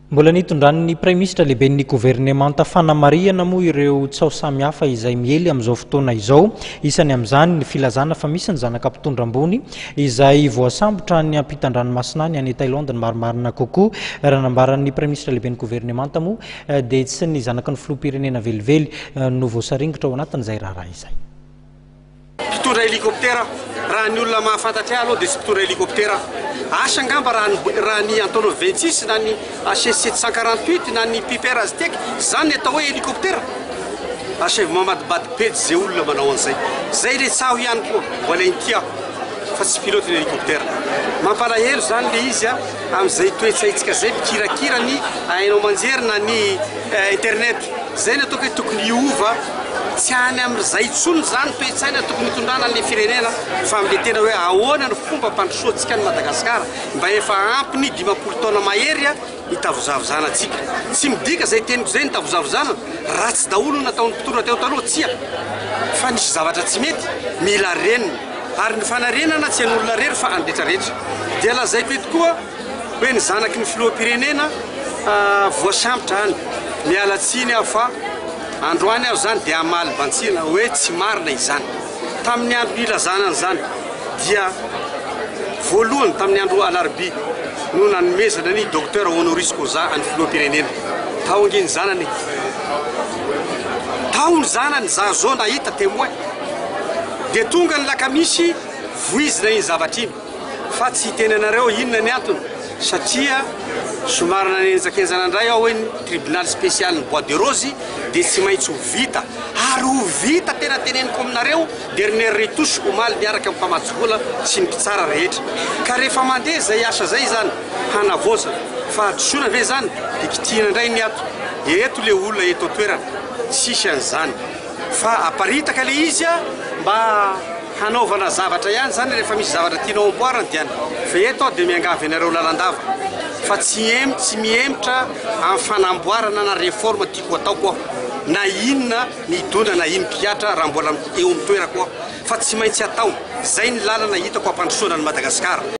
Mbola nitondran'ny Prime Ministre lehiben'ny gouvernemanta fanamariana moa ireo tsao samihafa izay miely amin'izao fotoana izao. Isany amin'izany ny filazana fa misy ny zanaka mpitondra-ambony izay voasambotra ny ampitan-dranomasina any Thaïlande ny marimarina kokoa. Raha nambaran'ny Prime Ministre lehiben'ny gouvernemanta moa dia tsy ny zanaky ny filoham-pirenena velively no voasaringitra ao anatin'izay raharaha izay. Mpitondra hélicoptère raha ny olona mahafantatra aloha dia tsy mpitondra hélicoptère. Asa ngamba raha ny Antonov 26 na ny HS 748 na ny Piper Aztec zany atao hoe hélicoptère. Asa mamadibady pety zay olona manao an'izay. Zay le tsaho ihany koa mbola intia fa tsy pilote ny hélicoptère. Mampalahelo zany le izy amin'izay toetsaitsika zay mpikirakira ny hainao manjery na ny internet. Zay ny ataoko hoe tokony hiova tsy any amin'izay tsony zany toetsaina tokony hitondrana an'ilay firenena fa amin'ilay tena hoe ahoana ny fomba mpandrosoantsika ny Madagasikara mba efa ampy ny 50 taona mahery hitavozavozanantsika. Tsy midika zay teniko zay nitavozavozana ratsy daholo nataon'ny mpitondra teo taloha tsia fa nisy zavatra tsy mety mila renina ary ny fanarenana tsy an'olona rery fa andretrarehetra. Dia lazaiko eto koa hoe ny zanaky ny filoham-pirenena voasambotra any miala tsiny aho fa androany aho zany dia amaly bantsina hoe tsy marina izany. Tamin'ny andro nilazana an'izany dia voalohany tamin'ny andro alarobia no nanomezana ny docteur honoris causa any filoham-pirenena. Taongy ny zanany taony zanany za zao nahita témoin dia tonga ny lakamisy voizina iny zavatra iny fa tsy tenanareo inona ny antony satria somary nanenjakenjana indray aho hoe ny tribunal spécial ny Bois de Rose dia tsy maintsy ho vita ary ho vita tena teneniko aminareo dernier retouche omaly miaraka amin'ny mpamatsy-vola sy ny mpitsara rehetra. Ka rehefa mandeha zay asa zay zany hanavoazana fa adosona ve zany dia kitihana indray ny ato eto le olona eto toerana tsisy an'izany fa aparitaka le izy mba hanaovana zavatra ihany zany rehefa misy zavatra tianao amboarana diany fa eto aho dia miangavy anareo lalandava fa tsy mihemitra amin'ny fanamboarana na réforme tiako ataoko aho na inona midona na ino mpiatra raha mbola eo amin'ny toerako aho fa tsy maintsy atao. Zay ny lalana hitako ampandrosoana ny Madagasikara.